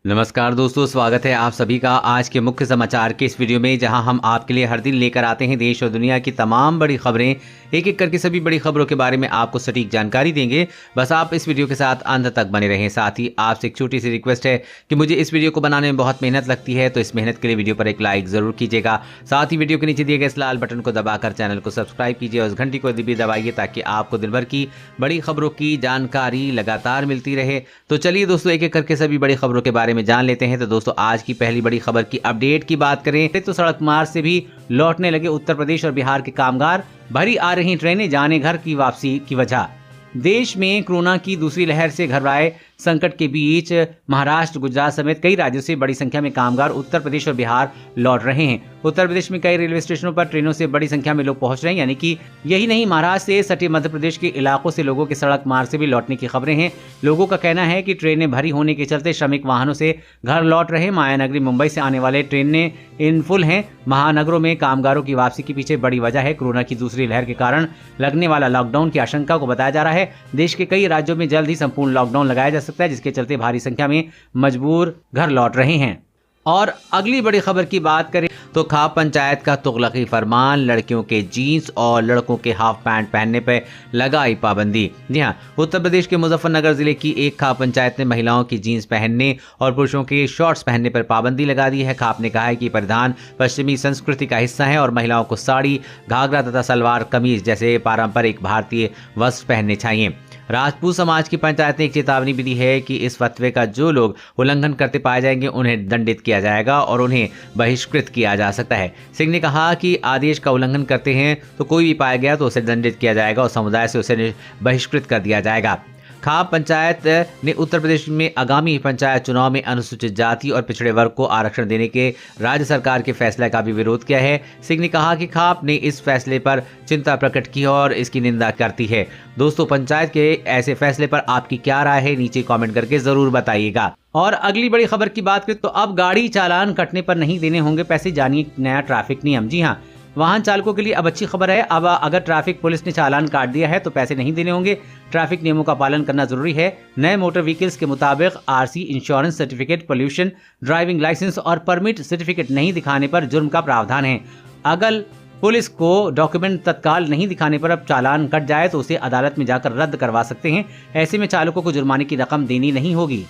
नमस्कार दोस्तों, स्वागत है आप सभी का आज के मुख्य समाचार के इस वीडियो में, जहां हम आपके लिए हर दिन लेकर आते हैं देश और दुनिया की तमाम बड़ी खबरें। एक एक करके सभी बड़ी खबरों के बारे में आपको सटीक जानकारी देंगे। बस आप इस वीडियो के साथ अंत तक बने रहें। साथ ही आपसे एक छोटी सी रिक्वेस्ट है कि मुझे इस वीडियो को बनाने में बहुत मेहनत लगती है, तो इस मेहनत के लिए वीडियो पर एक लाइक जरूर कीजिएगा। साथ ही वीडियो के नीचे दिए गए इस लाल बटन को दबाकर चैनल को सब्सक्राइब कीजिए और उस घंटी को भी दबाइए ताकि आपको दिन भर की बड़ी खबरों की जानकारी लगातार मिलती रहे। तो चलिए दोस्तों, एक एक करके सभी बड़ी खबरों के बारे में जान लेते हैं। तो दोस्तों, आज की पहली बड़ी खबर की अपडेट की बात करें तो सड़क मार्ग से भी लौटने लगे उत्तर प्रदेश और बिहार के कामगार। भरी आ रही ट्रेनें, जाने घर की वापसी की वजह। देश में कोरोना की दूसरी लहर से घबराए संकट के बीच महाराष्ट्र, गुजरात समेत कई राज्यों से बड़ी संख्या में कामगार उत्तर प्रदेश और बिहार लौट रहे हैं। उत्तर प्रदेश में कई रेलवे स्टेशनों पर ट्रेनों से बड़ी संख्या में लोग पहुंच रहे हैं। यानी कि यही नहीं, महाराष्ट्र से सटे मध्य प्रदेश के इलाकों से लोगों के सड़क मार्ग से भी लौटने की खबरें हैं। लोगों का कहना है कि ट्रेनें भरी होने के चलते श्रमिक वाहनों से घर लौट रहे। मायानगरी, मुंबई से आने वाले ट्रेनें इन फुल हैं। महानगरों में कामगारों की वापसी के पीछे बड़ी वजह है कोरोना की दूसरी लहर के कारण लगने वाला लॉकडाउन की आशंका को बताया जा रहा है। देश के कई राज्यों में जल्द ही संपूर्ण लॉकडाउन लगाया जा सकता है, जिसके चलते भारी संख्या में मजबूर घर लौट रहे हैं। और अगली बड़ी खबर की बात करें तो खाप पंचायत का तुगलकी फरमान, लड़कियों के जीन्स और लड़कों के हाफ पैंट पहनने पर लगाई पाबंदी। जी हां, उत्तर प्रदेश के मुजफ्फरनगर जिले की एक खाप पंचायत ने महिलाओं की जीन्स पहनने और पुरुषों के शॉर्ट्स पहनने पर पाबंदी लगा दी है। खाप ने कहा है कि परिधान पश्चिमी संस्कृति का हिस्सा है और महिलाओं को साड़ी, घाघरा तथा सलवार कमीज जैसे पारंपरिक भारतीय वस्त्र पहनने चाहिए। राजपूत समाज की पंचायत ने एक चेतावनी भी दी है कि इस फतवे का जो लोग उल्लंघन करते पाए जाएंगे उन्हें दंडित किया जाएगा और उन्हें बहिष्कृत किया जा सकता है। सिंह ने कहा कि आदेश का उल्लंघन करते हैं तो कोई भी पाया गया तो उसे दंडित किया जाएगा और समुदाय से उसे बहिष्कृत कर दिया जाएगा। खाप पंचायत ने उत्तर प्रदेश में आगामी पंचायत चुनाव में अनुसूचित जाति और पिछड़े वर्ग को आरक्षण देने के राज्य सरकार के फैसले का भी विरोध किया है। सिंह ने कहा कि खाप ने इस फैसले पर चिंता प्रकट की और इसकी निंदा करती है। दोस्तों, पंचायत के ऐसे फैसले पर आपकी क्या राय है, नीचे कमेंट करके जरूर बताइएगा। और अगली बड़ी खबर की बात करें तो अब गाड़ी चालान कटने पर नहीं देने होंगे पैसे, जानिए नया ट्रैफिक नियम। जी हाँ, वाहन चालकों के लिए अब अच्छी खबर है। अब अगर ट्रैफिक पुलिस ने चालान काट दिया है तो पैसे नहीं देने होंगे। ट्रैफिक नियमों का पालन करना जरूरी है। नए मोटर व्हीकल्स के मुताबिक RC, insurance certificate, pollution, driving licence और परमिट सर्टिफिकेट नहीं दिखाने पर जुर्म का प्रावधान है। अगर पुलिस को डॉक्यूमेंट तत्काल नहीं दिखाने पर अब चालान कट जाए तो उसे अदालत में जाकर रद्द करवा सकते हैं। ऐसे में चालकों को जुर्माने की रकम देनी नहीं होगी।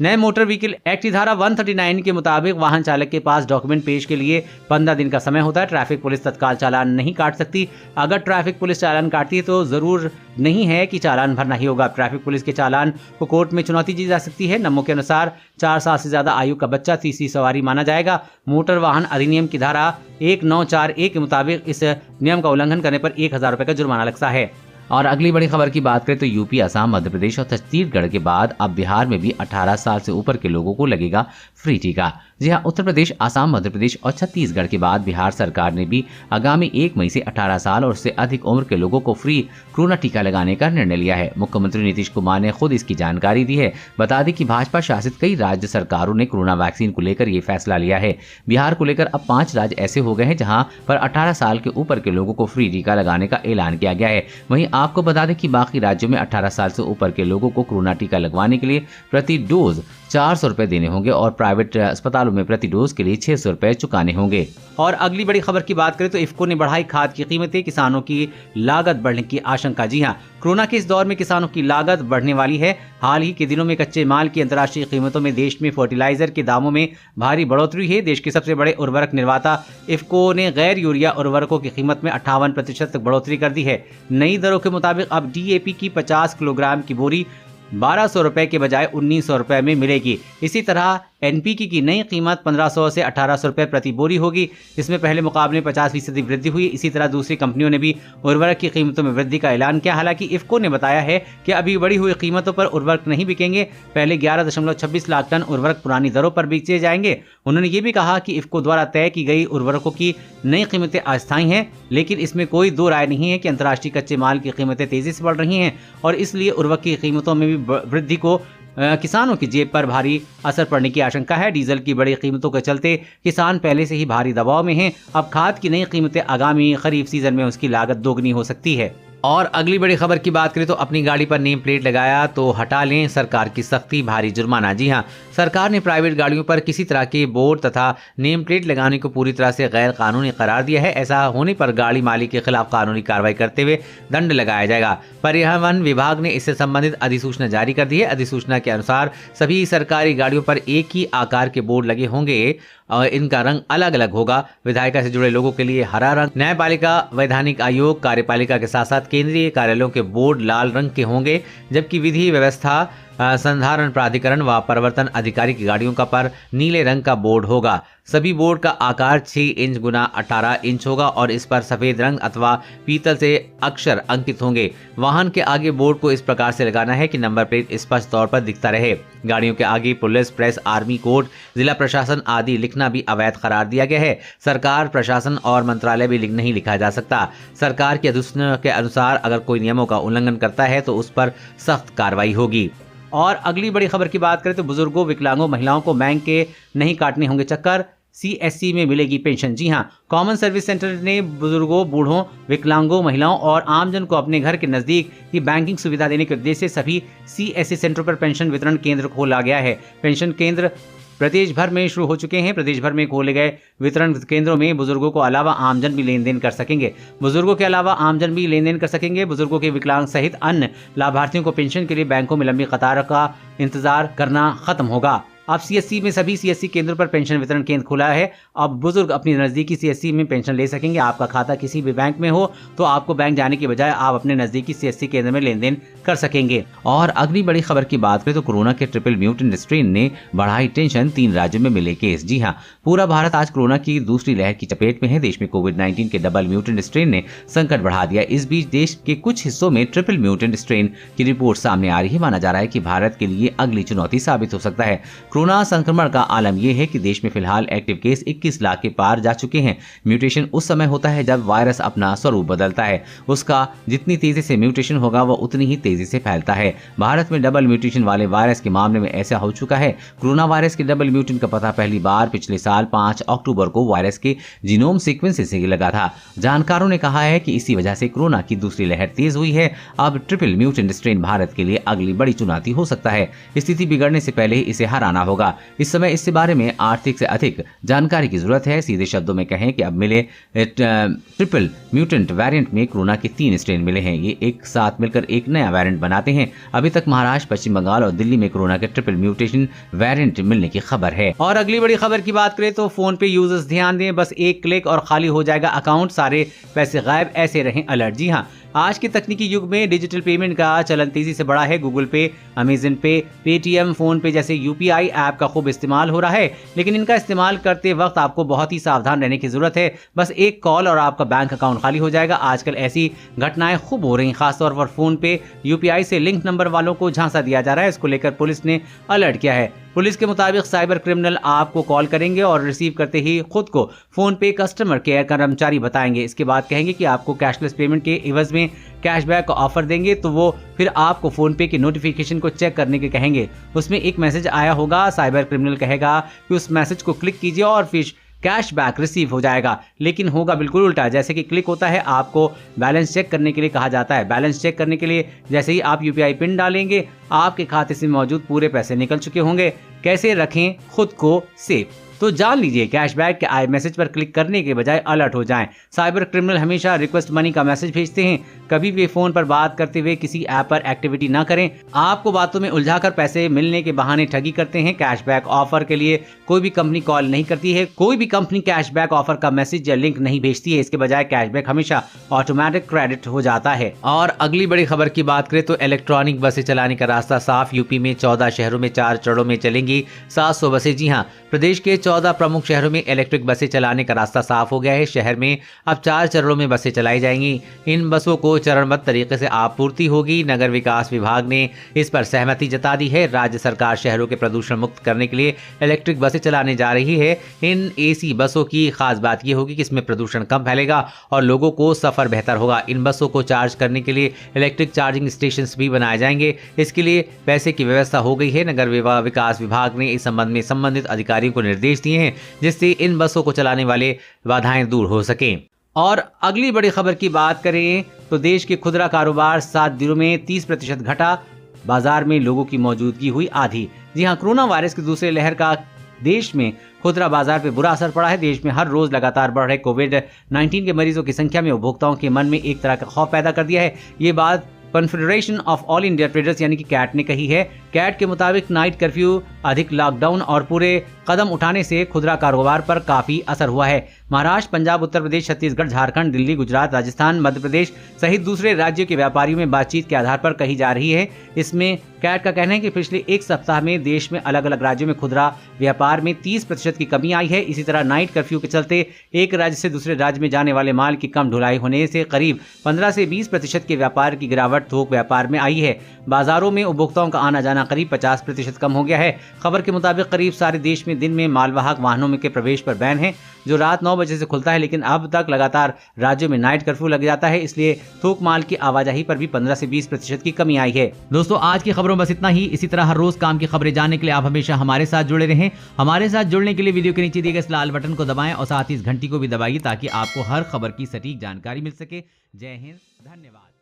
नए मोटर व्हीकल एक्ट की धारा 139 के मुताबिक वाहन चालक के पास डॉक्यूमेंट पेश के लिए 15 दिन का समय होता है। ट्रैफिक पुलिस तत्काल चालान नहीं काट सकती। अगर ट्रैफिक पुलिस चालान काटती है तो जरूर नहीं है कि चालान भरना ही होगा। ट्रैफिक पुलिस के चालान को कोर्ट में चुनौती दी जा सकती है। नियमों के अनुसार 4 साल से ज्यादा आयु का बच्चा तीसरी सवारी माना जाएगा। मोटर वाहन अधिनियम की धारा 1941 के मुताबिक इस नियम का उल्लंघन करने पर 1000 रुपए का जुर्माना लगता है। और अगली बड़ी खबर की बात करें तो यूपी, असम, मध्य प्रदेश और छत्तीसगढ़ के बाद अब बिहार में भी 18 साल से ऊपर के लोगों को लगेगा फ्री टीका। जी हां, उत्तर प्रदेश, असम, मध्य प्रदेश और छत्तीसगढ़ के बाद बिहार सरकार ने भी आगामी 1 मई से 18 साल और उससे अधिक उम्र के लोगों को फ्री कोरोना टीका लगाने का निर्णय लिया है। मुख्यमंत्री नीतीश कुमार ने खुद इसकी जानकारी दी है। बता दें कि भाजपा शासित कई राज्य सरकारों ने कोरोना वैक्सीन को लेकर ये फैसला लिया है। बिहार को लेकर अब 5 राज्य ऐसे हो गए हैं जहां पर 18 साल के ऊपर के लोगों को फ्री टीका लगाने का ऐलान किया गया है। वहीं आपको बता दें कि बाकी राज्यों में 18 साल से ऊपर के लोगों को कोरोना टीका लगवाने के लिए प्रति डोज 400 रुपए देने होंगे और प्राइवेट अस्पतालों में प्रति डोज के लिए 600 रुपए चुकाने होंगे। और अगली बड़ी खबर की बात करें तो इफ्को ने बढ़ाई खाद की कीमतें, किसानों की लागत बढ़ने की आशंका। जी हां, कोरोना के इस दौर में किसानों की लागत बढ़ने वाली है। हाल ही के दिनों में कच्चे माल की अंतर्राष्ट्रीय कीमतों में देश में फर्टिलाइजर के दामों में भारी बढ़ोतरी है। देश के सबसे बड़े उर्वरक निर्माता इफ्को ने गैर यूरिया उर्वरकों की कीमत में 58% तक बढ़ोतरी कर दी है। नई दरों के मुताबिक अब डीएपी की 50 किलोग्राम की बोरी 1200 रुपए के बजाय 1900 रुपए में मिलेगी। इसी तरह एनपीके की नई कीमत 1500 से 1800 रुपए प्रति बोरी होगी। इसमें पहले मुकाबले 50% वृद्धि हुई। इसी तरह दूसरी कंपनियों ने भी उर्वरक की कीमतों में वृद्धि का ऐलान किया। हालांकि इफ्को ने बताया है कि अभी बढ़ी हुई कीमतों पर उर्वरक नहीं बिकेंगे। पहले 11.26 लाख टन उर्वरक पुरानी दरों पर बेचे जाएंगे। उन्होंने ये भी कहा कि इफ्को द्वारा तय की गई उर्वरकों की नई कीमतें अस्थायी हैं, लेकिन इसमें कोई दो राय नहीं है कि अंतर्राष्ट्रीय कच्चे माल की कीमतें तेजी से बढ़ रही हैं और इसलिए उर्वरक की कीमतों में भी वृद्धि को किसानों की जेब पर भारी असर पड़ने की आशंका है। डीजल की बड़ी कीमतों के चलते किसान पहले से ही भारी दबाव में हैं। अब खाद की नई कीमतें आगामी खरीफ सीजन में उसकी लागत दोगुनी हो सकती है। और अगली बड़ी खबर की बात करें तो अपनी गाड़ी पर नेम प्लेट लगाया तो हटा लें, सरकार की सख्ती, भारी जुर्माना। जी हां, सरकार ने प्राइवेट गाड़ियों पर किसी तरह के बोर्ड तथा नेम प्लेट लगाने को पूरी तरह से गैर कानूनी करार दिया है। ऐसा होने पर गाड़ी मालिक के खिलाफ कानूनी कार्रवाई करते हुए दंड लगाया जाएगा। परिवहन विभाग ने इससे संबंधित अधिसूचना जारी कर दी है। अधिसूचना के अनुसार सभी सरकारी गाड़ियों पर एक ही आकार के बोर्ड लगे होंगे और इनका रंग अलग अलग होगा। विधायिका से जुड़े लोगों के लिए हरा रंग, न्यायपालिका, वैधानिक आयोग, कार्यपालिका के साथ साथ केंद्रीय कार्यालयों के बोर्ड लाल रंग के होंगे, जबकि विधि व्यवस्था संधारण प्राधिकरण व प्रवर्तन अधिकारी की गाड़ियों का पर नीले रंग का बोर्ड होगा। सभी बोर्ड का आकार 6 इंच गुना 18 इंच होगा और इस पर सफेद रंग अथवा पीतल से अक्षर अंकित होंगे। वाहन के आगे बोर्ड को इस प्रकार से लगाना है कि नंबर प्लेट स्पष्ट तौर पर दिखता रहे। गाड़ियों के आगे पुलिस, प्रेस, आर्मी, कोर्ट, जिला प्रशासन आदि लिखना भी अवैध करार दिया गया है। सरकार, प्रशासन और मंत्रालय भी नहीं लिखा जा सकता। सरकार की अधिसूचना के अनुसार अगर कोई नियमों का उल्लंघन करता है तो उस पर सख्त कार्रवाई होगी। और अगली बड़ी खबर की बात करें तो बुजुर्गों, विकलांगों, महिलाओं को बैंक के नहीं काटने होंगे चक्कर, CSC में मिलेगी पेंशन। जी हां, कॉमन सर्विस सेंटर ने बुजुर्गों, बूढ़ों, विकलांगों, महिलाओं और आमजन को अपने घर के नजदीक ही बैंकिंग सुविधा देने के उद्देश्य से सभी CSC सेंटरों पर पेंशन वितरण केंद्र खोला गया है। पेंशन केंद्र प्रदेश भर में शुरू हो चुके हैं। प्रदेश भर में खोले गए वितरण केंद्रों में बुजुर्गों को अलावा आमजन भी लेन देन कर सकेंगे। बुजुर्गों के अलावा आमजन भी लेन देन कर सकेंगे। बुजुर्गों के, विकलांग सहित अन्य लाभार्थियों को पेंशन के लिए बैंकों में लंबी कतार का इंतजार करना खत्म होगा। अब CSC में सभी CSC केंद्रों पर पेंशन वितरण केंद्र खुला है। अब बुजुर्ग अपनी नजदीकी CSC में पेंशन ले सकेंगे। आपका खाता किसी भी बैंक में हो तो आपको बैंक जाने की बजाय आप अपने नजदीकी CSC केंद्र में लेन देन कर सकेंगे। और अगली बड़ी खबर की बात करें तो कोरोना के ट्रिपल म्यूटेंट स्ट्रेन ने बढ़ाई टेंशन, 3 राज्यों में मिले केस। जी हाँ, पूरा भारत आज कोरोना की दूसरी लहर की चपेट में है। देश में कोविड-19 के डबल म्यूटेंट स्ट्रेन ने संकट बढ़ा दिया। इस बीच देश के कुछ हिस्सों में ट्रिपल म्यूटेंट स्ट्रेन की रिपोर्ट सामने आ रही है। माना जा रहा है कि भारत के लिए अगली चुनौती साबित हो सकता है। कोरोना संक्रमण का आलम यह है कि देश में फिलहाल एक्टिव केस 21 लाख के पार जा चुके हैं। म्यूटेशन उस समय होता है जब वायरस अपना स्वरूप बदलता है। उसका जितनी तेजी से म्यूटेशन होगा वह उतनी ही तेजी से फैलता है। भारत में डबल म्यूटेशन वाले वायरस के मामले में ऐसा हो चुका है। कोरोना वायरस के डबल म्यूटेंट का पता पहली बार पिछले साल 5 अक्टूबर को वायरस के जीनोम सीक्वेंस से लगा था। जानकारों ने कहा है कि इसी वजह से कोरोना की दूसरी लहर तेज हुई है। अब ट्रिपल म्यूटेंट स्ट्रेन भारत के लिए अगली बड़ी चुनौती हो सकता है। स्थिति बिगड़ने से पहले इसे हराना होगा। इस समय इसके बारे में आर्थिक से अधिक जानकारी की जरूरत है। सीधे शब्दों में कहें कि अब मिले ट्रिपल म्यूटेंट वेरिएंट में कोरोना के 3 स्ट्रेन मिले हैं। ये एक साथ मिलकर एक नया वेरिएंट बनाते हैं। अभी तक महाराष्ट्र, पश्चिम बंगाल और दिल्ली में कोरोना के ट्रिपल म्यूटेशन वेरिएंट मिलने की खबर है। और अगली बड़ी खबर की बात करें तो फोन पे यूजर्स ध्यान दें, बस एक क्लिक और खाली हो जाएगा अकाउंट, सारे पैसे गायब, ऐसे रहें अलर्ट। जी हाँ, आज के तकनीकी युग में डिजिटल पेमेंट का चलन तेजी से बढ़ा है। गूगल पे, अमेजन पे, पेटीएम, फोन पे जैसे UPI ऐप का खूब इस्तेमाल हो रहा है, लेकिन इनका इस्तेमाल करते वक्त आपको बहुत ही सावधान रहने की जरूरत है। बस एक कॉल और आपका बैंक अकाउंट खाली हो जाएगा। आजकल ऐसी घटनाएं खूब हो रही हैं। खासतौर पर फोन पे UPI से लिंक नंबर वालों को झांसा दिया जा रहा है। इसको लेकर पुलिस ने अलर्ट किया है। पुलिस के मुताबिक साइबर क्रिमिनल आपको कॉल करेंगे और रिसीव करते ही खुद को फोन पे कस्टमर केयर कर्मचारी बताएंगे। इसके बाद कहेंगे कि आपको कैशलेस पेमेंट के एवज में कैशबैक का ऑफर देंगे, तो वो फिर आपको फोन पे की नोटिफिकेशन को चेक करने के कहेंगे। उसमें एक मैसेज आया होगा, साइबर क्रिमिनल कहेगा कि उस मैसेज को क्लिक कीजिए और फिर कैशबैक रिसीव हो जाएगा। लेकिन होगा बिल्कुल उल्टा। जैसे कि क्लिक होता है, आपको बैलेंस चेक करने के लिए कहा जाता है। बैलेंस चेक करने के लिए जैसे ही आप UPI पिन डालेंगे, आपके खाते से मौजूद पूरे पैसे निकल चुके होंगे। कैसे रखें खुद को सेफ, तो जान लीजिए। कैशबैक के आए मैसेज पर क्लिक करने के बजाय अलर्ट हो जाएं। साइबर क्रिमिनल हमेशा रिक्वेस्ट मनी का मैसेज भेजते हैं। कभी भी फोन पर बात करते हुए किसी ऐप पर एक्टिविटी ना करें। आपको बातों में उलझाकर पैसे मिलने के बहाने ठगी करते हैं। कैशबैक ऑफर के लिए कोई भी कंपनी कॉल नहीं करती है। कोई भी कंपनी कैशबैक ऑफर का मैसेज या लिंक नहीं भेजती है। इसके बजाय कैशबैक हमेशा ऑटोमेटिक क्रेडिट हो जाता है। और अगली बड़ी खबर की बात करें तो इलेक्ट्रॉनिक बसें चलाने का रास्ता साफ। यूपी में 14 शहरों में 4 चरणों में चलेंगी 700 बसें। जी हाँ, प्रदेश के 14 प्रमुख शहरों में इलेक्ट्रिक बसें चलाने का रास्ता साफ हो गया है। शहर में अब 4 चरणों में बसें चलाई जाएंगी। इन बसों को चरणबद्ध तरीके से आपूर्ति होगी। नगर विकास विभाग ने इस पर सहमति जता दी है। राज्य सरकार शहरों के प्रदूषण मुक्त करने के लिए इलेक्ट्रिक बसें चलाने जा रही है। इन AC बसों की खास बात यह होगी कि इसमें प्रदूषण कम फैलेगा और लोगों को सफर बेहतर होगा। इन बसों को चार्ज करने के लिए इलेक्ट्रिक चार्जिंग स्टेशन भी बनाए जाएंगे। इसके लिए पैसे की व्यवस्था हो गई है। नगर विकास विभाग ने इस संबंध में संबंधित अधिकारियों को निर्देश दिए हैं, जिससे इन बसों को चलाने वाले बाधाएं दूर हो सकें। और अगली बड़ी खबर की बात करें तो देश के खुदरा कारोबार 7 दिनों में 30% घटा, बाजार में लोगों की मौजूदगी हुई आधी। जी हां, कोरोना वायरस की दूसरे लहर का देश में खुदरा बाजार पे बुरा असर पड़ा है। देश में हर रोज लगातार बढ़ रहे कोविड-19 के मरीजों की संख्या में उपभोक्ताओं के मन में एक तरह का खौफ पैदा कर दिया है। ये बात confederation of all India traders यानी कि कैट ने कही है। कैट के मुताबिक नाइट कर्फ्यू, अधिक लॉकडाउन और पूरे कदम उठाने से खुदरा कारोबार पर काफी असर हुआ है। महाराष्ट्र, पंजाब, उत्तर प्रदेश, छत्तीसगढ़, झारखंड, दिल्ली, गुजरात, राजस्थान, मध्य प्रदेश सहित दूसरे राज्यों के व्यापारियों में बातचीत के आधार पर कही जा रही है। इसमें कैट का कहना है कि पिछले एक सप्ताह में देश में अलग अलग राज्यों में खुदरा व्यापार में 30% की कमी आई है। इसी तरह नाइट कर्फ्यू के चलते एक राज्य से दूसरे राज्य में जाने वाले माल की कम ढुलाई होने से करीब 15 से 20% के व्यापार की गिरावट थोक व्यापार में आई है। बाजारों में उपभोक्ताओं का आना जाना करीब 50% कम हो गया है। खबर के मुताबिक करीब सारे देश में दिन में मालवाहक वाहनों में के प्रवेश पर बैन है, जो रात 9 बजे से खुलता है, लेकिन अब तक लगातार राज्यों में नाइट कर्फ्यू लग जाता है। इसलिए थोक माल की आवाजाही पर भी 15 से 20% की कमी आई है। दोस्तों, आज की खबरों में बस इतना ही। इसी तरह हर रोज काम की खबरें जानने के लिए आप हमेशा हमारे साथ जुड़े रहें। हमारे साथ जुड़ने के लिए वीडियो के नीचे दिए गए इस लाल बटन को दबाएं और साथ ही इस घंटी को भी दबाइए ताकि आपको हर खबर की सटीक जानकारी मिल सके। जय हिंद, धन्यवाद।